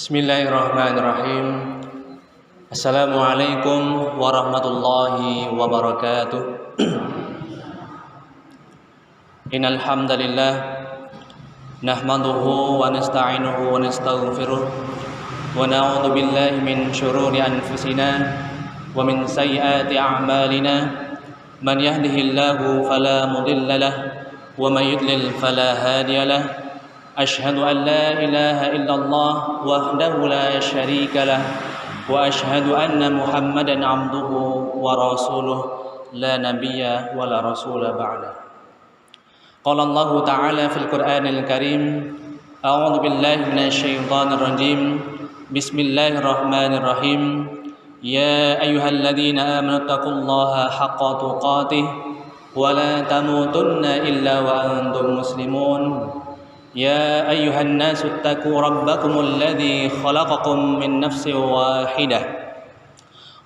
Bismillahirrahmanirrahim. Assalamualaikum warahmatullahi wabarakatuh. Innal hamdalillah nahmaduhu wa nasta'inuhu wa nastaghfiruh wa na'udzu billahi min shururi anfusina wa min sayyiati a'malina. Man yahdihillahu fala mudilla lahu wa may yudlil fala hadiya lahu. Asyhadu an la ilaha illallah wahdahu la syarika lah wa asyhadu anna Muhammadan abduhu wa rasuluh la nabiyya wa la rasula ba'da. Qala Allah ta'ala fil Qur'anil Karim, a'udzu billahi minasy syaithanir rajim. Bismillahirrahmanirrahim. Ya ayyuhalladzina amanu taqullaha haqqa tuqatih wa la tamutunna illa wa antum muslimun. يا أيها الناس اتقوا ربكم الذي خلقكم من نفس واحدة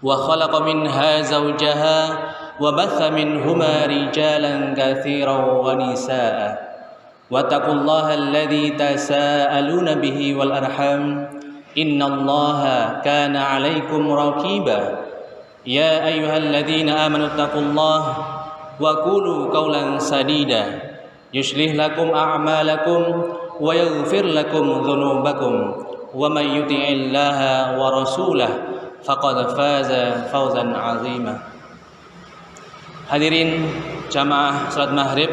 وخلق منها زوجها وبث منهما رجالا كثيرا ونساء واتقوا الله الذي تساءلون به والأرحام إن الله كان عليكم رقيبا يا أيها الذين آمنوا اتقوا الله وقولوا قولا سديدا يصلح لكم أعمالكم ويغفر لكم ذنوبكم ومن يطع الله ورسوله فقد فاز فوزا عظيما. Hadirin jamaah salat maghrib,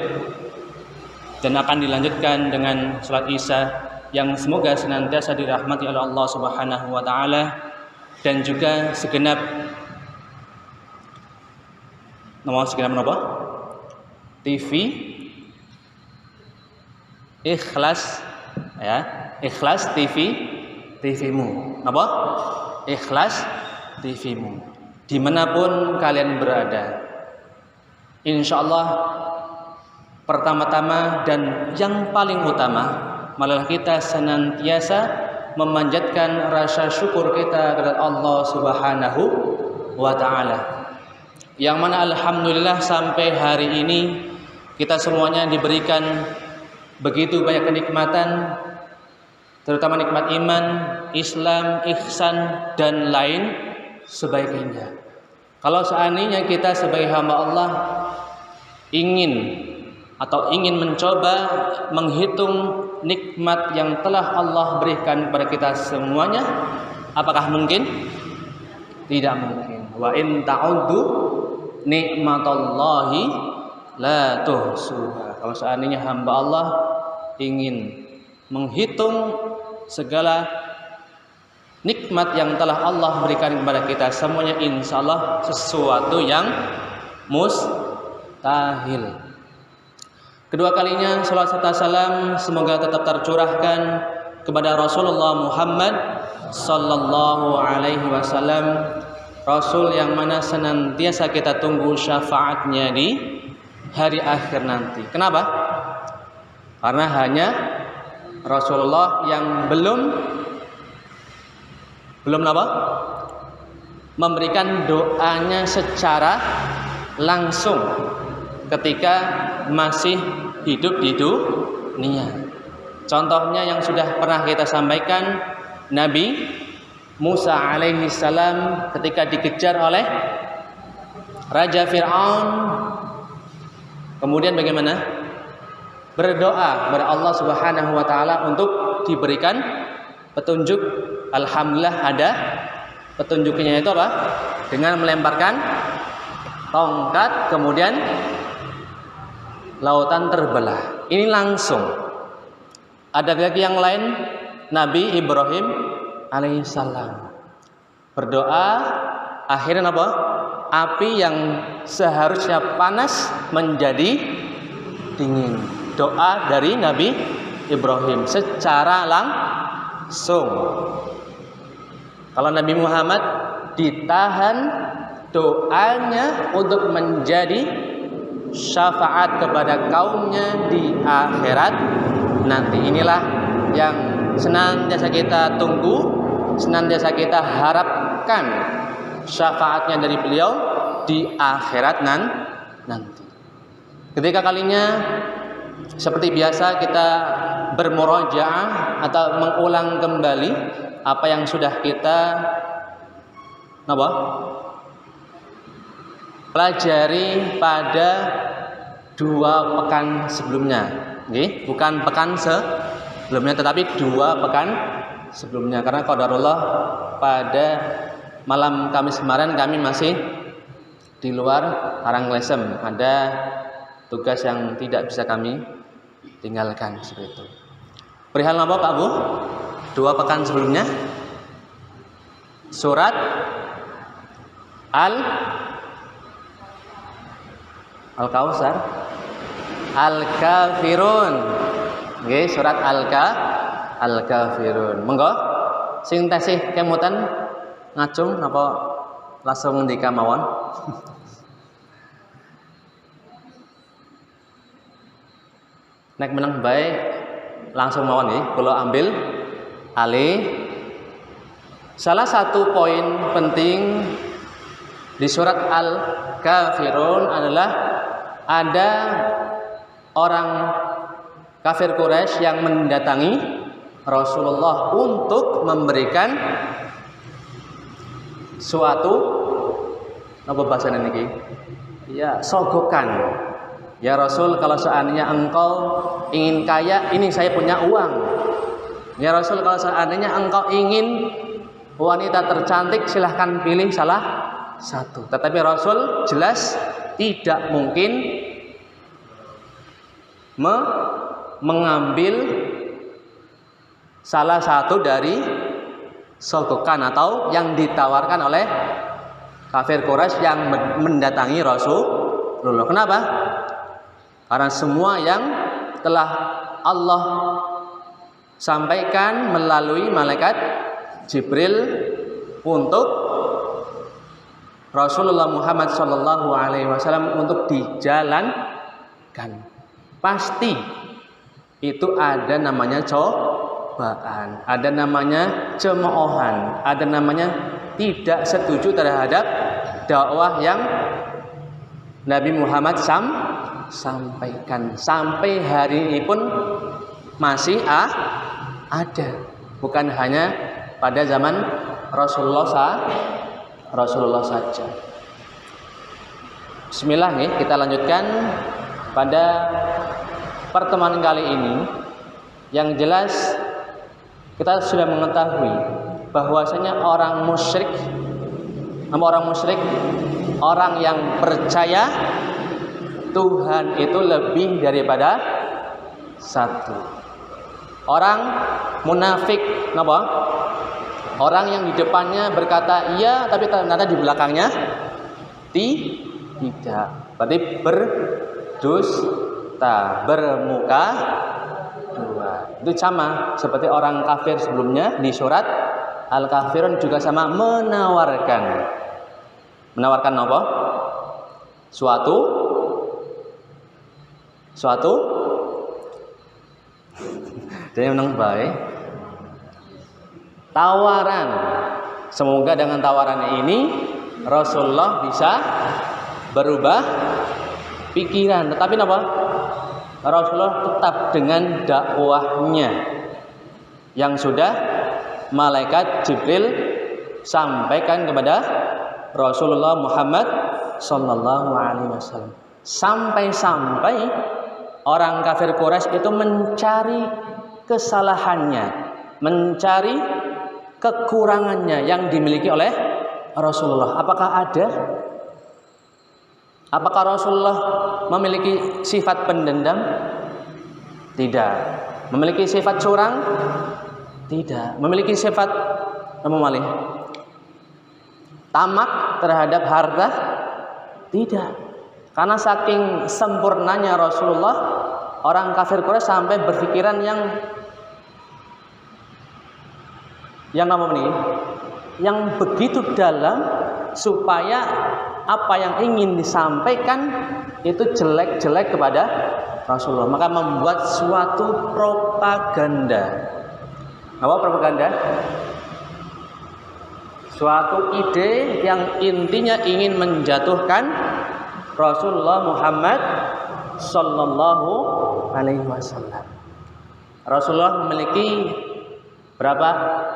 dan akan dilanjutkan dengan salat isya yang semoga senantiasa dirahmati oleh Allah Subhanahu wa taala, dan juga segenap TV Ikhlas, ya, Ikhlas TV-mu. Apa? Ikhlas TV-mu. Dimanapun kalian berada, insyaallah pertama-tama dan yang paling utama, malah kita senantiasa memanjatkan rasa syukur kita kepada Allah Subhanahu wa taala. Yang mana alhamdulillah sampai hari ini kita semuanya diberikan begitu banyak kenikmatan, terutama nikmat iman, Islam, ihsan, dan lain sebagainya. Kalau seandainya kita sebagai hamba Allah ingin mencoba menghitung nikmat yang telah Allah berikan kepada kita semuanya, apakah mungkin? Tidak mungkin. Wa in ta'uddu nikmatallahi la tuhsuha. Kalau seandainya hamba Allah ingin menghitung segala nikmat yang telah Allah berikan kepada kita semuanya, insyaallah sesuatu yang mustahil. Kedua kalinya salawat serta salam semoga tetap tercurahkan kepada Rasulullah Muhammad sallallahu alaihi wasallam, Rasul yang mana senantiasa kita tunggu syafaatnya di hari akhir nanti. Kenapa? Karena hanya Rasulullah yang belum apa? Memberikan doanya secara langsung ketika masih hidup di dunia. Contohnya yang sudah pernah kita sampaikan, Nabi Musa alaihi salam ketika dikejar oleh Raja Fir'aun, kemudian bagaimana? Berdoa kepada Allah Subhanahu wa taala untuk diberikan petunjuk. Alhamdulillah ada petunjuknya, itu apa? Dengan melemparkan tongkat, kemudian lautan terbelah. Ini langsung. Ada lagi yang lain, Nabi Ibrahim alaihissalam berdoa, akhirnya apa? Api yang seharusnya panas menjadi dingin. Doa dari Nabi Ibrahim secara langsung. Kalau Nabi Muhammad ditahan doanya untuk menjadi syafaat kepada kaumnya di akhirat nanti. Inilah yang senantiasa kita tunggu, senantiasa kita harapkan syafaatnya dari beliau di akhirat nanti. Ketika kalinya seperti biasa kita bermurojaah atau mengulang kembali apa yang sudah kita pelajari pada 2 pekan sebelumnya. Nggih, bukan pekan sebelumnya tetapi 2 pekan sebelumnya, karena qadarullah pada malam Kamis kemarin kami masih di luar Karanglesem, ada tugas yang tidak bisa kami tinggalkan seperti itu. Perihal apa Pak Bu? 2 pekan sebelumnya surat Al-Kautsar, Al-Kafirun. Nggih, surat Al-Kafirun. Monggo sing tasih kemutan ngacung napa langsung ngendika mawon. Nek meneng bae langsung mawon nggih, kula ambil alih. Salah satu poin penting di surat Al-Kafirun adalah ada orang kafir Quraisy yang mendatangi Rasulullah untuk memberikan suatu apa bahasanya niki? Ya, sogokan. Ya Rasul, kalau seandainya engkau ingin kaya, ini saya punya uang. Ya Rasul, kalau seandainya engkau ingin wanita tercantik, silahkan pilih salah satu. Tetapi Rasul jelas tidak mungkin mengambil salah satu dari sogokan atau yang ditawarkan oleh kafir Quraisy yang mendatangi Rasulullah. Kenapa? Karena semua yang telah Allah sampaikan melalui malaikat Jibril untuk Rasulullah Muhammad SAW untuk dijalankan, pasti itu ada namanya cobaan, ada namanya cemoohan, ada namanya tidak setuju terhadap dakwah yang Nabi Muhammad sampaikan. Sampai hari ini pun masih ada, bukan hanya pada zaman Rasulullah saja. Bismillah nih, kita lanjutkan pada pertemuan kali ini. Yang jelas kita sudah mengetahui bahwasanya orang musyrik, orang yang percaya Tuhan itu lebih daripada satu. Orang munafik, orang yang di depannya berkata iya, tapi ternyata di belakangnya tidak. Berarti berdusta, bermuka dua. Itu sama seperti orang kafir sebelumnya di surat Al-Kafirun, juga sama menawarkan apa? Suatu dia menang baik tawaran. Semoga dengan tawaran ini Rasulullah bisa berubah pikiran. Tetapi apa? Rasulullah tetap dengan dakwahnya yang sudah malaikat Jibril sampaikan kepada Rasulullah Muhammad sallallahu alaihi wasallam. Sampai-sampai orang kafir Quraisy itu mencari kesalahannya, mencari kekurangannya yang dimiliki oleh Rasulullah. Apakah ada? Apakah Rasulullah memiliki sifat pendendam? Tidak. Memiliki sifat curang? Tidak. Memiliki sifat tamak terhadap harta? Tidak. Karena saking sempurnanya Rasulullah, orang kafir Quraisy sampai berpikiran yang begitu dalam, supaya apa yang ingin disampaikan itu jelek-jelek kepada Rasulullah. Maka membuat suatu propaganda. Apa propaganda? Suatu ide yang intinya ingin menjatuhkan Rasulullah Muhammad sallallahu alaihi wasallam. Rasulullah memiliki Berapa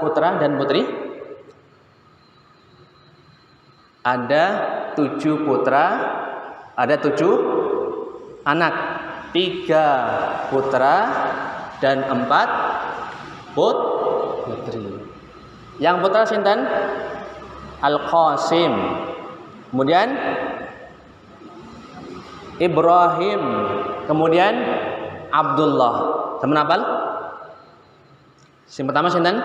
putra dan putri? Ada 7 putra, ada 7 anak. 3 putra dan 4 putri. Yang putra sinten? Al-Qasim. Kemudian Ibrahim. Kemudian Abdullah. Sama hafal? Yang pertama sinten?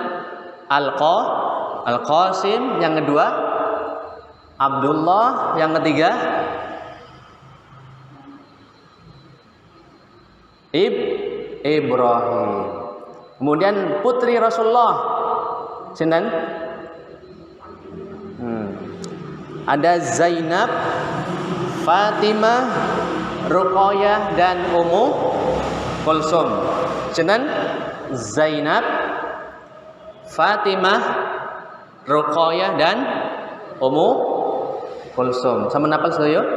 Al-Qasim. Yang kedua Abdullah. Yang ketiga Ibrahim. Kemudian putri Rasulullah sinten? Ada Zainab, Fatimah, Ruqayyah dan Ummu Kulsum. Sinten? Zainab, Fatimah, Ruqayyah dan Ummu Kulsum. Sama nafal sedaya?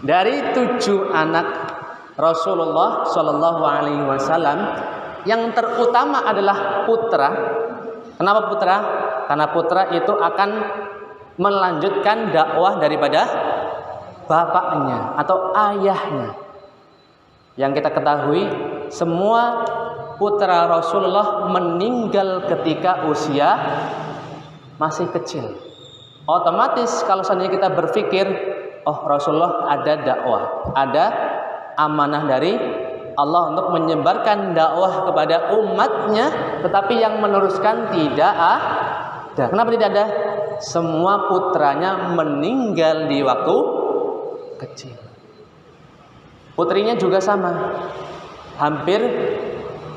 Dari 7 anak Rasulullah Shallallahu Alaihi Wasallam, yang terutama adalah putra. Kenapa putra? Karena putra itu akan melanjutkan dakwah daripada bapaknya atau ayahnya. Yang kita ketahui, semua putra Rasulullah meninggal ketika usia masih kecil. Otomatis kalau seandainya kita berpikir, oh Rasulullah ada dakwah, ada amanah dari Allah untuk menyebarkan dakwah kepada umatnya, tetapi yang meneruskan tidak ada. Kenapa tidak ada? Semua putranya meninggal di waktu kecil. Putrinya juga sama, hampir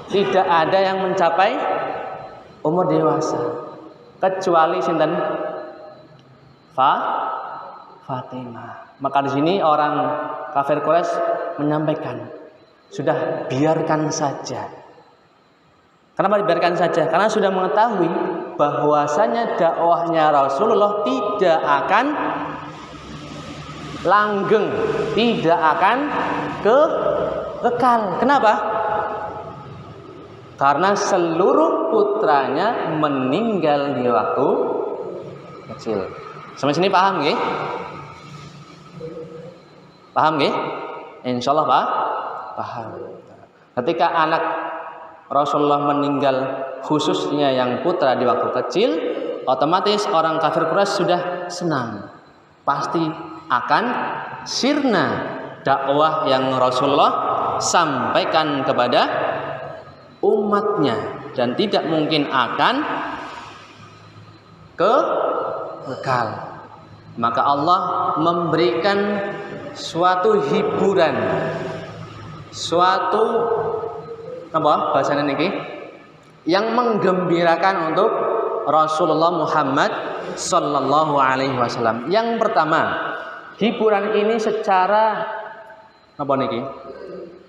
tidak ada yang mencapai umur dewasa, kecuali sinten? Fatimah. Maka di sini orang kafir Quraisy menyampaikan, sudah biarkan saja. Kenapa dibiarkan saja? Karena sudah mengetahui bahwasanya dakwahnya Rasulullah tidak akan langgeng, tidak akan kekal. Kenapa? Karena seluruh putranya meninggal di waktu kecil. Sampai sini paham nggih? Paham nggih? Insyaallah paham. Ketika anak Rasulullah meninggal, khususnya yang putra di waktu kecil, otomatis orang kafir Quraisy sudah senang. Pasti akan sirna dakwah yang Rasulullah sampaikan kepada umatnya, dan tidak mungkin akan kekal. Maka Allah memberikan suatu hiburan, suatu apa bahasanya niki, yang menggembirakan untuk Rasulullah Muhammad Sallallahu Alaihi Wasallam. Yang pertama, hiburan ini secara apa niki?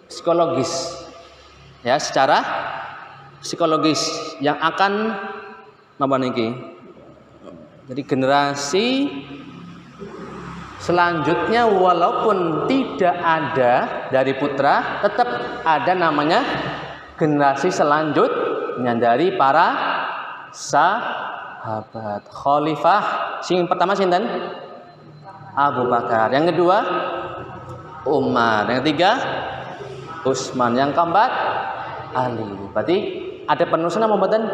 Psikologis, ya, secara psikologis yang akan apa niki? Jadi generasi selanjutnya walaupun tidak ada dari putra, tetap ada namanya generasi selanjutnya dari para sahabat. Khalifah sing pertama sinten? Abu Bakar. Yang kedua Umar. Yang ketiga Utsman. Yang keempat Ali. Berarti ada penerusan apa mboten?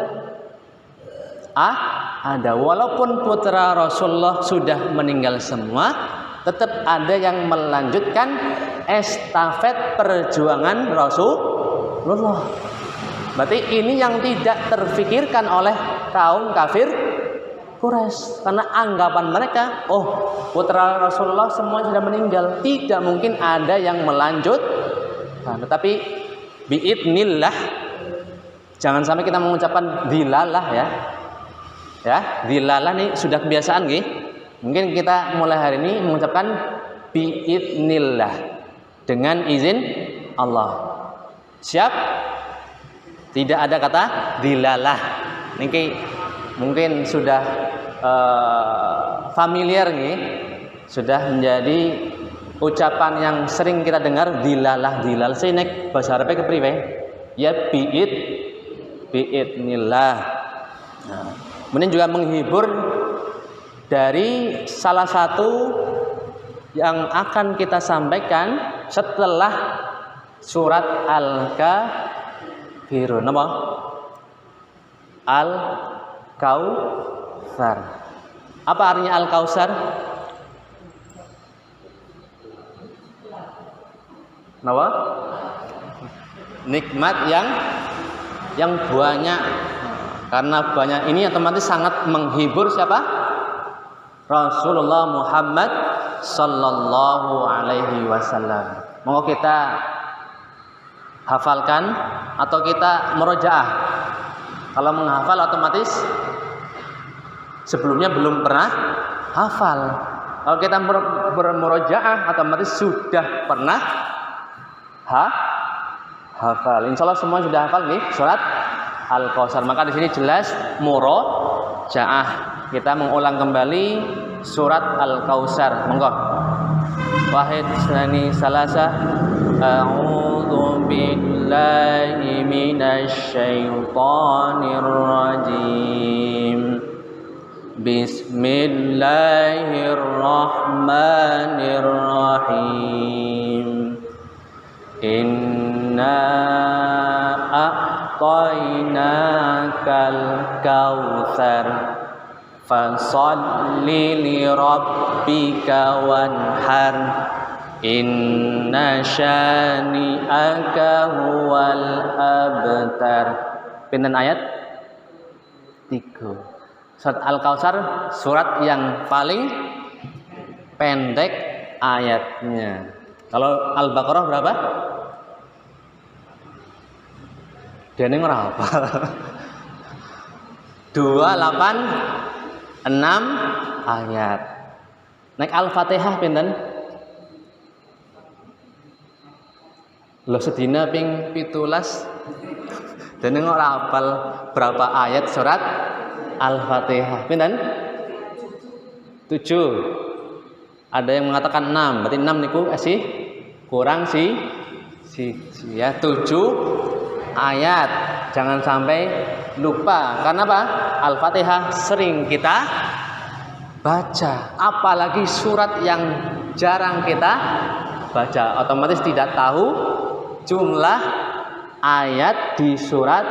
Ada. Walaupun putra Rasulullah sudah meninggal semua, tetap ada yang melanjutkan estafet perjuangan Rasulullah. Berarti ini yang tidak terfikirkan oleh kaum kafir Quraisy, karena anggapan mereka, oh putra Rasulullah semua sudah meninggal, tidak mungkin ada yang melanjut. Nah, tetapi biidnillah, jangan sampai kita mengucapkan dilalah ya. Ya, dilalah nih sudah kebiasaan nggih. Mungkin kita mulai hari ini mengucapkan biidnillah, dengan izin Allah. Siap? Tidak ada kata dilalah. Niki mungkin sudah familiar nih, sudah menjadi ucapan yang sering kita dengar, dilalah. Saya nek bahasa Arabnya kepriwe? Ya biidznillah. Nah, kemudian juga menghibur dari salah satu yang akan kita sampaikan setelah surat Al-Kafirun. Apa? Al-Kautsar. Apa artinya Al-Kautsar? Apa? Nikmat yang banyak. Karena banyak ini otomatis sangat menghibur siapa? Rasulullah Muhammad sallallahu alaihi wasallam. Mau kita hafalkan atau kita murojaah? Kalau menghafal otomatis sebelumnya belum pernah hafal. Kalau kita bermurojaah otomatis sudah pernah hafal. Insya Allah semua sudah hafal nih surat Al-Kautsar. Maka di sini jelas murojaah. Kita mengulang kembali surat Al-Kautsar. Monggo. Wahid, tsani, salasa. A'udzu billahi minasy syaithanir rajim. Bismillahirrahmanirrahim. Inna a'tainakal kautsar fasalli li rabbika wanhar inna syani'aka huwal abtar. Pinten ayat? 3. Surat Al-Kautsar surat yang paling pendek ayatnya. Kalau Al-Baqarah berapa? Dene ora hafal. 286 ayat. Nek Al-Fatihah pinten? Lho sedina ping 17. Dene ora hafal berapa ayat surat Al-Fatihah. Pinten? 7. Ada yang mengatakan 6. Berarti 6 niku kurang ya 7 ayat. Jangan sampai lupa. Karena apa? Al-Fatihah sering kita baca. Apalagi surat yang jarang kita baca. Otomatis tidak tahu jumlah ayat di surat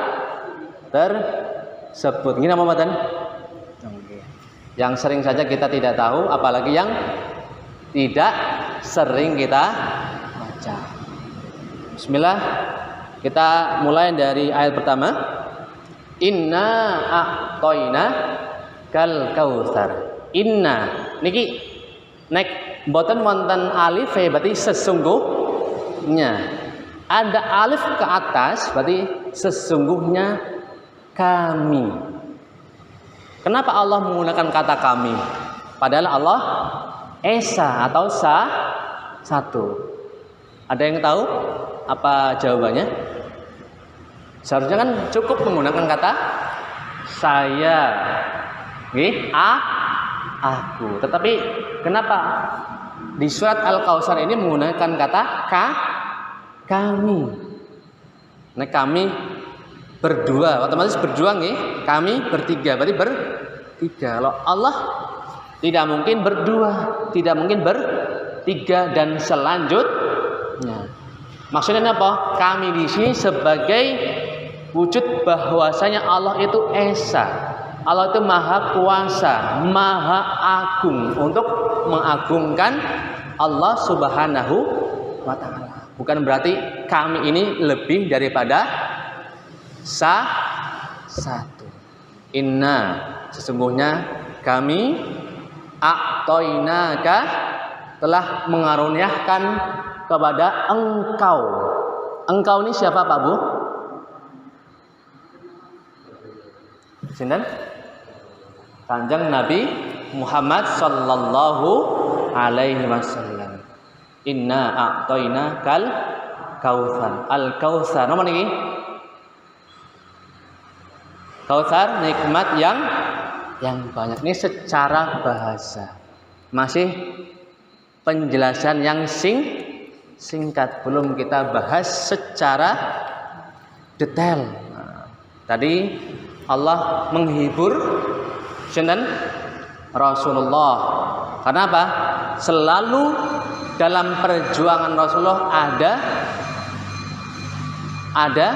tersebut. Gini apa Matan? Yang sering saja kita tidak tahu, apalagi yang tidak sering kita baca. Bismillah. Kita mulai dari ayat pertama. Inna a'toina kal kautsar. Inna niki nek mboten wonten alif berarti sesungguhnya. Ada alif ke atas berarti sesungguhnya kami. Kenapa Allah menggunakan kata kami? Padahal Allah esa atau satu. Ada yang tahu apa jawabannya? Seharusnya kan cukup menggunakan kata saya, aku. Tetapi kenapa di surat Al-Kautsar ini menggunakan kata kami? Nah, kami berdua, otomatis berdua nih. Kami bertiga, berarti bertiga. Loh, Allah tidak mungkin berdua, tidak mungkin bertiga dan selanjutnya. Maksudnya apa? Kami di sini sebagai wujud bahwasanya Allah itu esa. Allah itu maha kuasa, maha agung untuk mengagungkan Allah Subhanahu wa ta'ala. Bukan berarti kami ini lebih daripada satu. Inna sesungguhnya kami a'toinaka telah mengaruniakan kepada engkau. Engkau ini siapa Pak Bu? Sinten? Kanjeng Nabi Muhammad sallallahu alaihi wasallam. Inna a'toina kal kautsar. Al kautsar apa niki? Kautsar nikmat yang banyak. Ini secara bahasa. Masih penjelasan yang singkat, belum kita bahas secara detail. Tadi Allah menghibur sinten? Rasulullah. Karena apa? Selalu dalam perjuangan Rasulullah ada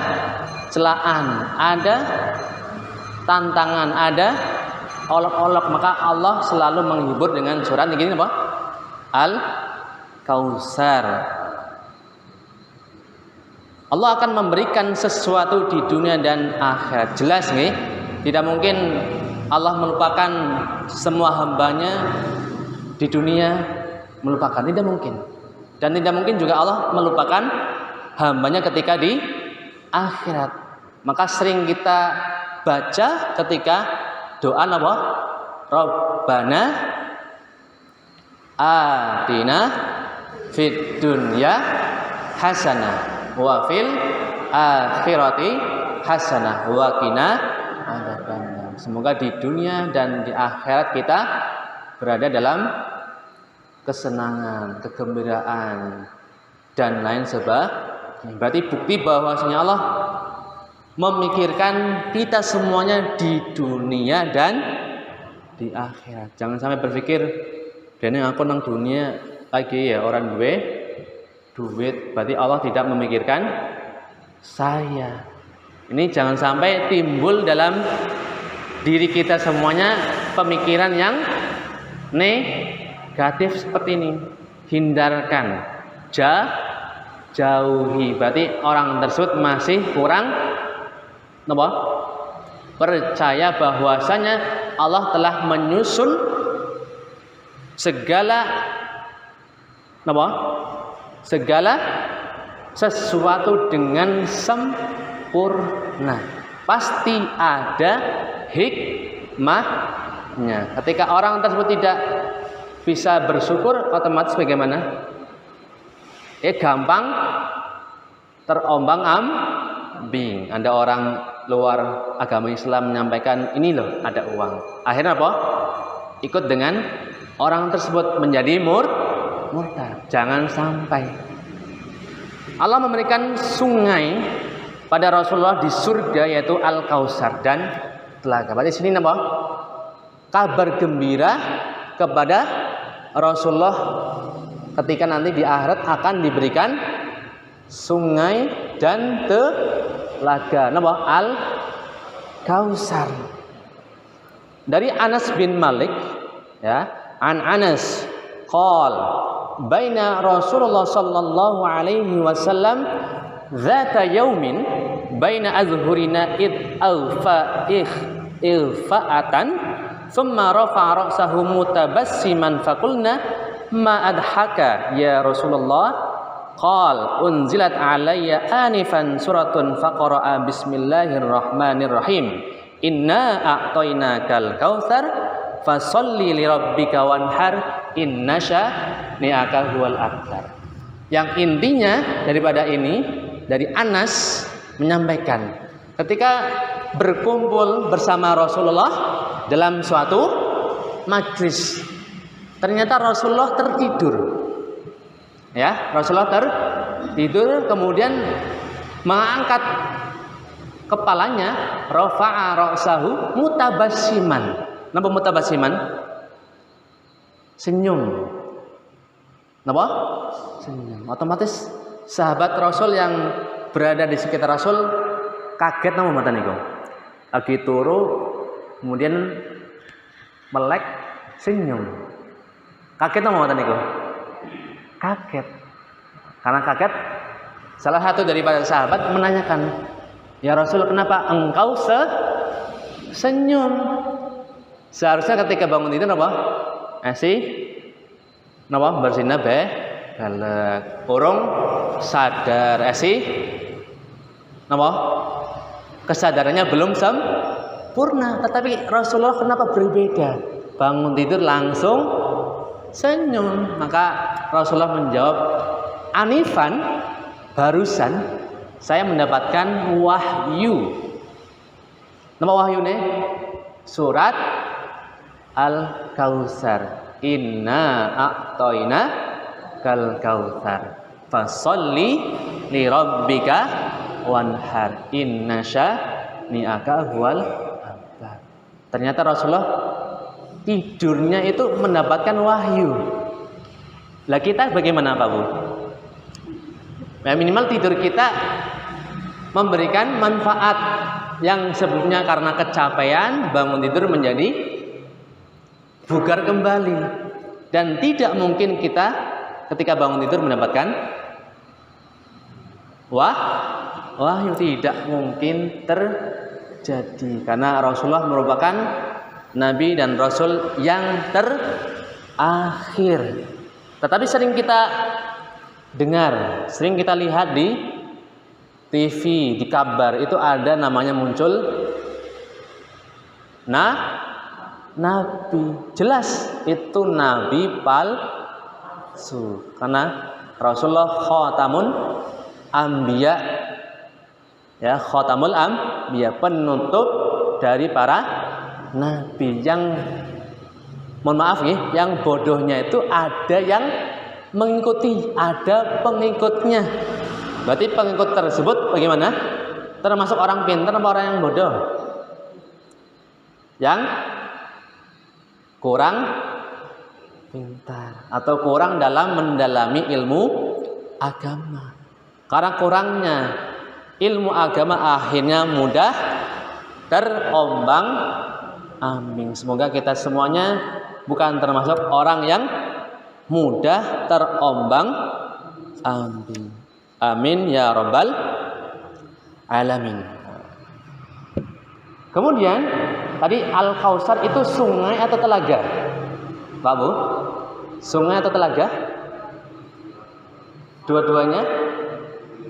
celaan, ada tantangan, ada olok-olok, maka Allah selalu menghibur dengan surat ini apa? Al-Kautsar. Allah akan memberikan sesuatu di dunia dan akhirat. Jelas nih, tidak mungkin Allah melupakan semua hambanya di dunia, melupakan, tidak mungkin. Dan tidak mungkin juga Allah melupakan hambanya ketika di akhirat. Maka sering kita baca ketika doa apa? Rabbana atina fid dunya hasanah wa fil akhirati hasanah wa qina adzabannar. Semoga di dunia dan di akhirat kita berada dalam kesenangan, kegembiraan dan lain sebagainya. Berarti bukti bahwasanya Allah memikirkan kita semuanya di dunia dan di akhirat. Jangan sampai berpikir dene aku nang dunia lagi ya orang duit, berarti Allah tidak memikirkan saya. Ini jangan sampai timbul dalam diri kita semuanya pemikiran yang negatif seperti ini. Hindarkan, jauhi. Berarti orang tersebut masih kurang percaya bahwasanya Allah telah menyusun segala sesuatu dengan sempurna. Pasti ada hikmahnya. Ketika orang tersebut tidak bisa bersyukur, otomatis bagaimana? Gampang terombang-ambing. Ada orang luar agama Islam menyampaikan, ini loh ada uang. Akhirnya apa? Ikut dengan orang tersebut menjadi murtad. Jangan sampai. Allah memberikan sungai pada Rasulullah di surga, yaitu Al-Kautsar dan telaga. Berarti sini apa? Kabar gembira kepada Rasulullah ketika nanti di akhirat akan diberikan sungai dan telaga. Al-Kautsar. Dari Anas bin Malik, ya, Anas qal baina Rasulullah sallallahu alaihi wasallam zata yaumin baina azhurina id ilfa'atan thumma rafa'a ra'sahu mutabassiman faqulna ma adhaka ya Rasulullah qal unzilat alayya anifan suratun faqara'a bismillahirrahmanirrahim inna a'tainakal kautsar fasolli li rabbika wanhar inna syani'aka huwal abtar. Yang intinya daripada ini, dari Anas menyampaikan ketika berkumpul bersama Rasulullah dalam suatu majlis, ternyata Rasulullah tertidur. Ya, Rasulullah tertidur, kemudian mengangkat kepalanya, rafa'a ra'sahu mutabassiman. Napa mutabasiman? Senyum. Napa? Senyum. Otomatis sahabat Rasul yang berada di sekitar Rasul kaget napa mboten niku. Lagi turu kemudian melek senyum. Kaget napa mboten niku? Kaget. Karena kaget, salah satu daripada sahabat menanyakan, "Ya Rasul, kenapa engkau senyum?" Seharusnya ketika bangun itu apa? Bersina balek. Urung sadar kesadarannya belum sempurna. Tetapi Rasulullah kenapa berbeda? Bangun tidur langsung senyum. Maka Rasulullah menjawab, anifan, barusan saya mendapatkan wahyu. Nama wahyu nih? Surat Al-Kautsar. Inna a'toina kal kautsar. Fasolli li rabbika wanhar. Inna ni'aka huwal abtar. Ternyata Rasulullah tidurnya itu mendapatkan wahyu. Lah kita bagaimana Pak Bu? Ya, minimal tidur kita memberikan manfaat yang sebelumnya karena kecapean bangun tidur menjadi bugar kembali, dan tidak mungkin kita ketika bangun tidur mendapatkan wahyu, tidak mungkin terjadi karena Rasulullah merupakan nabi dan rasul yang terakhir. Tetapi sering kita dengar, sering kita lihat di TV, di kabar itu ada namanya muncul nabi. Jelas itu nabi palsu karena Rasulullah khatamun anbiya, ya, khatamul anbiya, penutup dari para nabi. Yang mohon maaf ya, yang bodohnya itu ada yang mengikuti, ada pengikutnya. Berarti pengikut tersebut bagaimana? Termasuk orang pintar atau orang yang bodoh? Yang kurang pintar atau kurang dalam mendalami ilmu agama. Karena kurangnya ilmu agama akhirnya mudah terombang-ambing. Semoga kita semuanya bukan termasuk orang yang mudah terombang-ambing. Amin ya rabbal alamin. Kemudian tadi Al-Kautsar itu sungai atau telaga? Pak Bu, sungai atau telaga? Dua-duanya?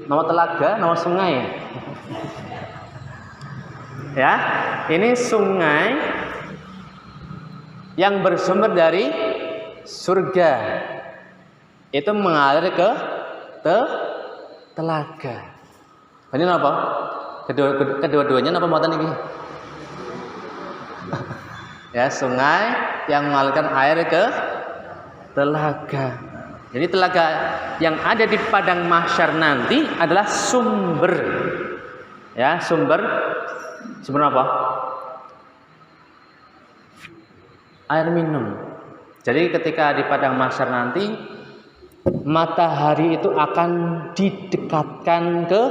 Nama telaga, nama sungai. Ya, ini sungai yang bersumber dari surga. Itu mengalir ke telaga. Ini apa? Kedua-duanya apa muatan ini? Ya, sungai yang mengalirkan air ke telaga. Jadi telaga yang ada di padang mahsyar nanti adalah sumber. Ya, sumber apa? Air minum. Jadi ketika di padang mahsyar nanti matahari itu akan didekatkan ke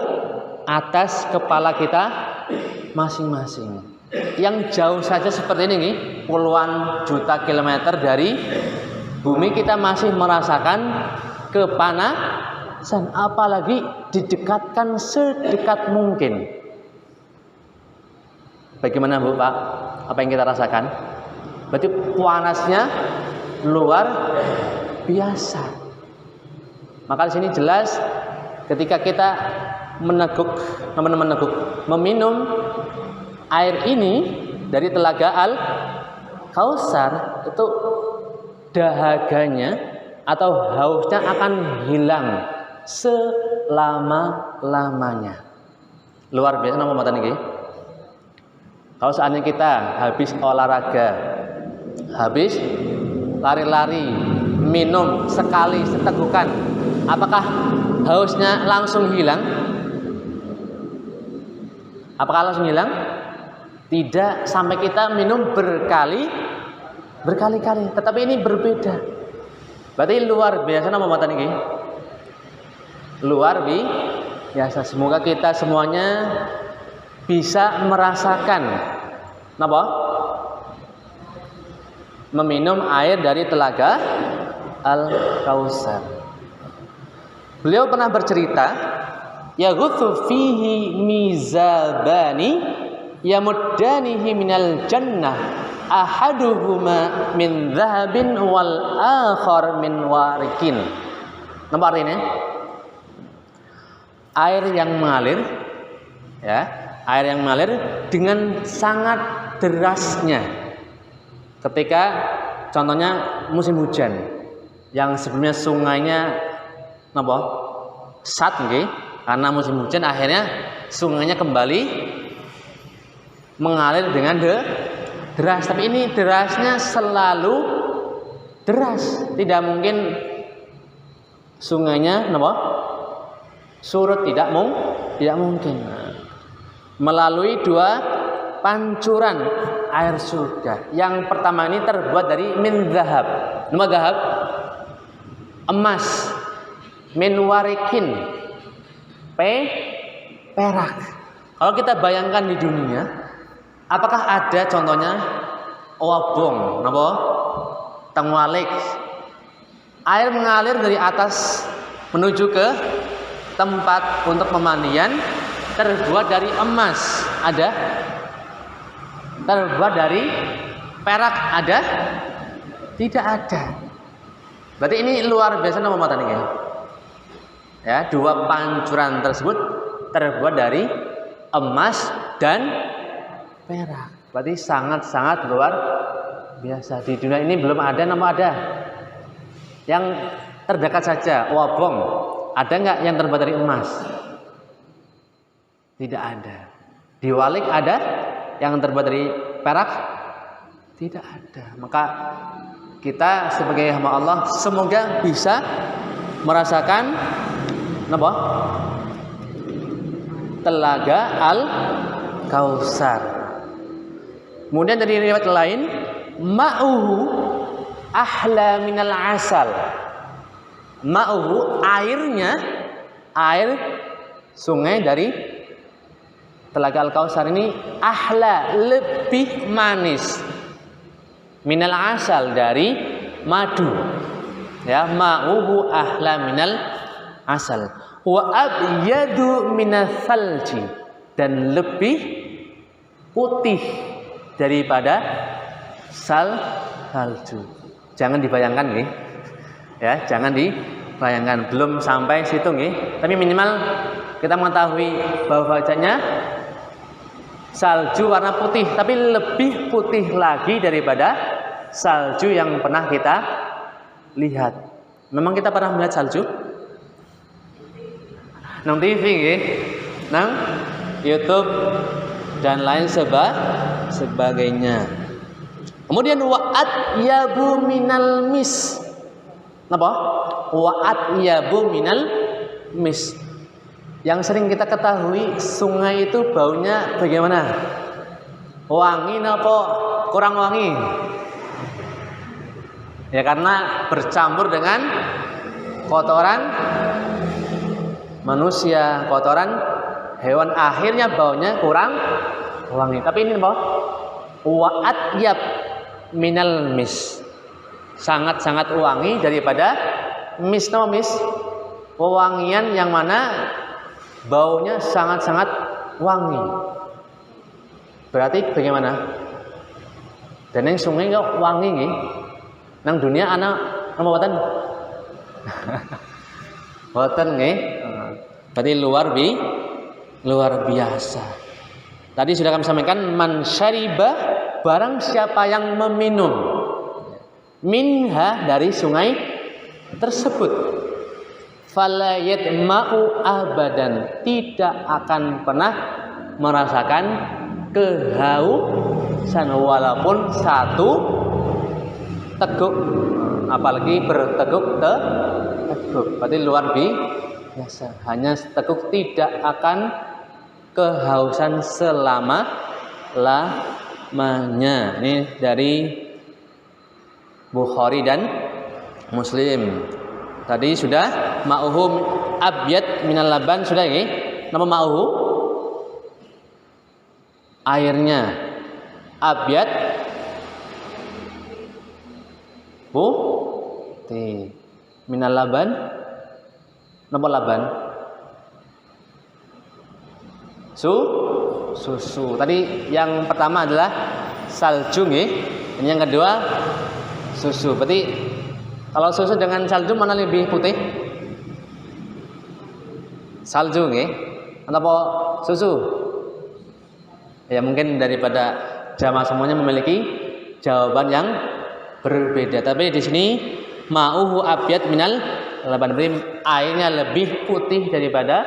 atas kepala kita masing-masing. Yang jauh saja seperti ini nih, puluhan juta kilometer dari bumi kita masih merasakan kepanasan, apalagi didekatkan sedekat mungkin. Bagaimana Bu Pak? Apa yang kita rasakan? Berarti panasnya luar biasa. Maka di sini jelas ketika kita meminum air ini dari telaga Al-Kautsar, itu dahaganya atau hausnya akan hilang selama-lamanya. Luar biasa nama mata niki. Kalau seandainya kita habis olahraga, habis lari-lari, minum sekali setegukan, apakah hausnya langsung hilang? Apakah langsung hilang? Tidak, sampai kita minum berkali-kali. Tetapi ini berbeda. Berarti luar biasa nama mata niki. Luar biasa. Semoga kita semuanya bisa merasakan apa? Meminum air dari telaga Al-Kautsar. Beliau pernah bercerita, yaghutsu fihi mizabani yamuddanihi minal jannah ahaduhuma min dhahabin wal akhar min warikin. Nampak artinya? Air yang mengalir, ya, air yang mengalir dengan sangat derasnya. Ketika contohnya musim hujan, yang sebelumnya sungainya napa? Sat nggih, karena musim hujan akhirnya sungainya kembali mengalir dengan deras. Tapi ini derasnya selalu deras. Tidak mungkin sungainya napa? Surut, tidak mungkin. melalui dua pancuran air surga. Yang pertama ini terbuat dari min zahab. Nama zahab emas, min warikin perak. Kalau kita bayangkan di dunia, apakah ada contohnya wabong, napa? Tengwalik. Air mengalir dari atas menuju ke tempat untuk pemandian terbuat dari emas, ada? Terbuat dari perak, ada? Tidak ada. Berarti ini luar biasa nama mata nih. Ya, dua pancuran tersebut terbuat dari emas dan perak. Berarti sangat-sangat luar biasa. Di dunia ini belum ada nama ada. Yang terdekat saja, wabong. Ada nggak yang terbuat dari emas? Tidak ada. Di Walik ada yang terbuat dari perak? Tidak ada. Maka kita sebagai hamba Allah semoga bisa merasakan apa? Telaga Al-Kautsar. Kemudian dari riwayat lain, ma'uhu ahla minal asal. Ma'uhu airnya, air sungai dari Telaga Al-Kautsar ini ahla, lebih manis, minal asal, dari madu. Ya, ma'uhu ahla minal asal, wa abyadu minal thalji, dan lebih putih daripada salju. Jangan dibayangkan nih. Ya, jangan dibayangkan, belum sampai situ nih. Tapi minimal kita mengetahui bahwasanya salju warna putih, tapi lebih putih lagi daripada salju yang pernah kita lihat. Memang kita pernah melihat salju? Nang TV nggih, nang YouTube dan lain sebagainya. Kemudian wa'at yabu minal mis. Napa? Wa'at yabu minal mis. Yang sering kita ketahui, sungai itu baunya bagaimana? Wangi napa kurang wangi? Ya karena bercampur dengan kotoran manusia, kotoran hewan, akhirnya baunya kurang wangi. Tapi ini apa? Wa'at yab minal mis. Sangat-sangat wangi daripada mis. Nama mis? Wewangian yang mana baunya sangat-sangat wangi. Berarti bagaimana? Dan yang sungai kok wangi nggih? Nang dunia anak nama boten? Boten nggih. Berarti luar biasa. Tadi sudah kami sampaikan, man syariba, barang siapa yang meminum minha, dari sungai tersebut, fala yatma'u abadan, tidak akan pernah merasakan kehausan walaupun satu teguk, apalagi berteguk. Berarti luar biasa. Hanya seteguk, tidak akan kehausan selama-lamanya. Ini dari Bukhari dan Muslim. Tadi sudah ma'uhu abyad minal laban, sudah ya? Nama ma'uhu airnya abyad putih, minal laban, nama laban susu. Tadi yang pertama adalah salju nggih. Ini yang kedua susu. Berarti kalau susu dengan salju mana lebih putih? Salju nggih. Atau susu? Ya mungkin daripada jamaah semuanya memiliki jawaban yang berbeda. Tapi di sini ma'uhu abyad minal laban, berarti airnya lebih putih daripada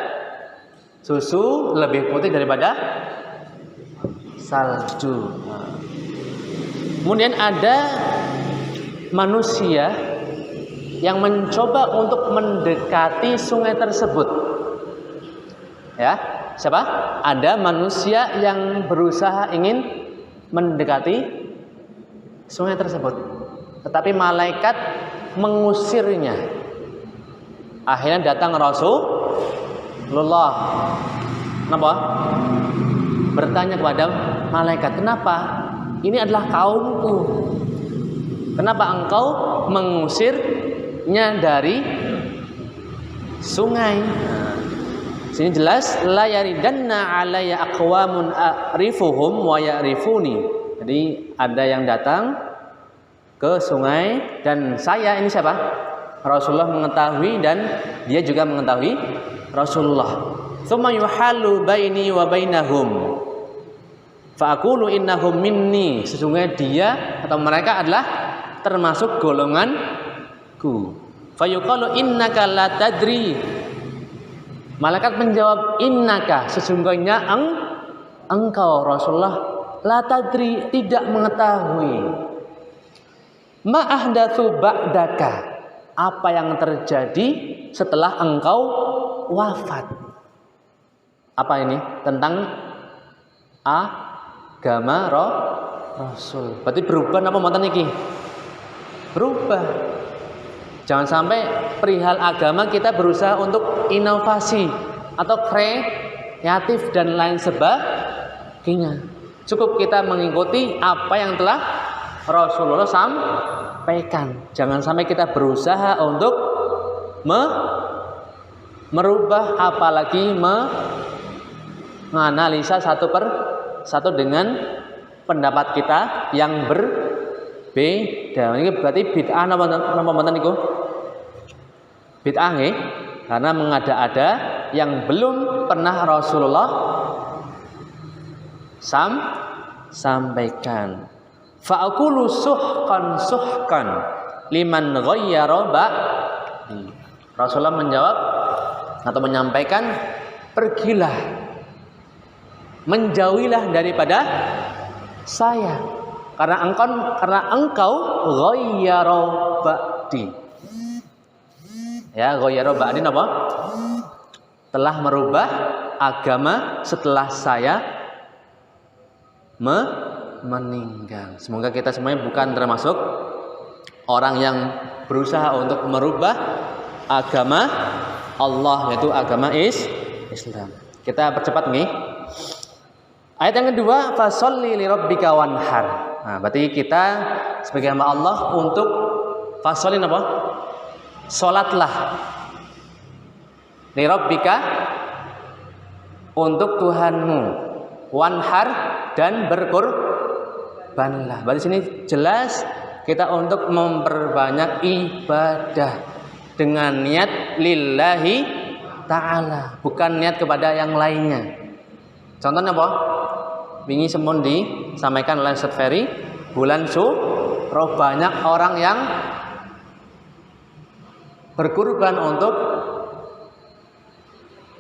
susu, lebih putih daripada salju. Kemudian ada manusia yang mencoba untuk mendekati sungai tersebut. Ya, siapa? Ada manusia yang berusaha ingin mendekati sungai tersebut, tetapi malaikat mengusirnya. Akhirnya datang Rasulullah. Kenapa? Bertanya kepada malaikat, kenapa? Ini adalah kaumku. Kenapa engkau mengusirnya dari sungai? Sini jelas, la yaridanna alayya aqwamun a'rifuhum wa ya'rifuni. Jadi ada yang datang ke sungai dan saya, ini siapa? Rasulullah mengetahui dan dia juga mengetahui Rasulullah. Tsumma yuhallu baini wa bainahum fa aqulu innahum minni. Sesungguhnya dia atau mereka adalah termasuk golonganku. Fa yuqalu innaka la tadri. Malaikat menjawab, innaka, sesungguhnya engkau Rasulullah la tadri, tidak mengetahui. Ma ahdatsu ba'daka, apa yang terjadi setelah engkau wafat. Apa ini? Tentang agama Rasul. Berarti berubah apa mboten iki? Berubah. Jangan sampai perihal agama kita berusaha untuk inovasi atau kreatif dan lain sebagainya. Cukup kita mengikuti apa yang telah Rasulullah sampaikan. Jangan sampai kita berusaha untuk merubah, apalagi menganalisa satu per satu dengan pendapat kita yang berbeda. Ini berarti bid'ah napa mboten niku? Bid'ah nggih, karena mengada-ada yang belum pernah Rasulullah sampaikan. Fa aqulu suhqan liman ghayyara ba'di. Rasulullah menjawab atau menyampaikan, pergilah, menjauhilah daripada saya, karena engkau ghayyara ba'di. Ya, ghayyara ba'di napa? Telah merubah agama setelah saya meninggal. Semoga kita semuanya bukan termasuk orang yang berusaha untuk merubah agama Allah, yaitu agama Islam. Kita percepat nih. Ayat yang kedua, fasholli li rabbika wanhar. Nah, berarti kita sebagai hamba Allah untuk fasholli apa? Salatlah li rabbika, untuk Tuhanmu, wanhar, dan berkurbanlah. Berarti sini jelas kita untuk memperbanyak ibadah dengan niat lillahi ta'ala, bukan niat kepada yang lainnya. Contohnya apa? Wingi semun disampaikan oleh Ustaz Ferry, bulan Syuro banyak orang yang berkurban untuk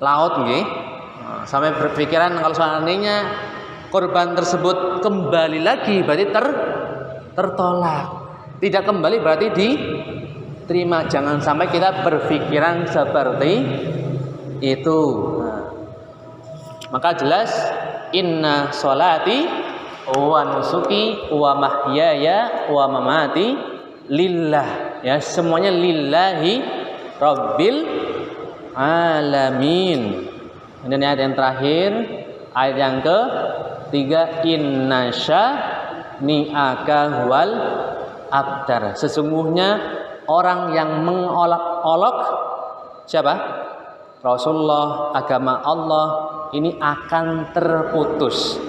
laut nggih. Sampai berpikiran kalau seandainya korban tersebut kembali lagi berarti tertolak. Tidak kembali berarti diterima. Jangan sampai kita berpikiran seperti itu. Maka jelas, inna sholati wa nusuki wa mahyaya wa mamati lillah. Ya, semuanya lillahi rabbil alamin. Ini ayat yang terakhir, ayat yang ketiga, inna syani'aka huwal abtar. Sesungguhnya orang yang mengolok-olok siapa? Rasulullah, agama Allah ini akan terputus.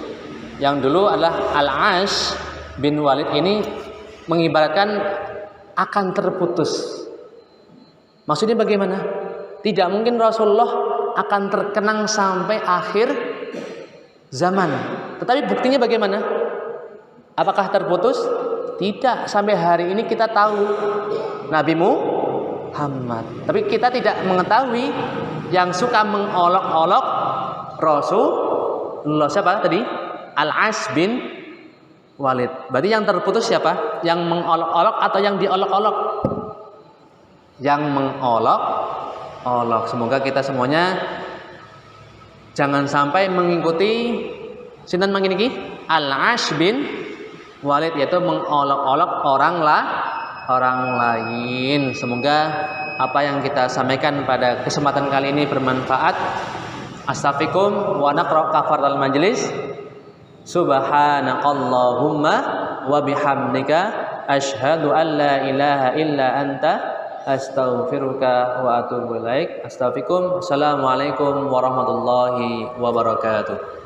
Yang dulu adalah Al-As bin Walid ini mengibaratkan akan terputus. Maksudnya bagaimana? Tidak mungkin Rasulullah akan terkenang sampai akhir zaman. Tetapi buktinya bagaimana? Apakah terputus? Tidak. Sampai hari ini kita tahu Nabi Muhammad. Tapi kita tidak mengetahui yang suka mengolok-olok Rasulullah. Siapa tadi? Al-As bin Walid. Berarti yang terputus siapa? Yang mengolok-olok atau yang diolok-olok? Yang mengolok-olok. Semoga kita semuanya Jangan sampai mengikuti sinten mangkin iki? Al-Ash bin Walid, yaitu mengolok-olok orang lain. Semoga apa yang kita sampaikan pada kesempatan kali ini bermanfaat. Astaghfirukum wa naqra kafaratul majlis. Subhanakallahumma wa bihamdika asyhadu an la ilaha illa anta astaghfiruka wa atubu ilaik. Astaghfirukum. Assalamualaikum warahmatullahi wabarakatuh.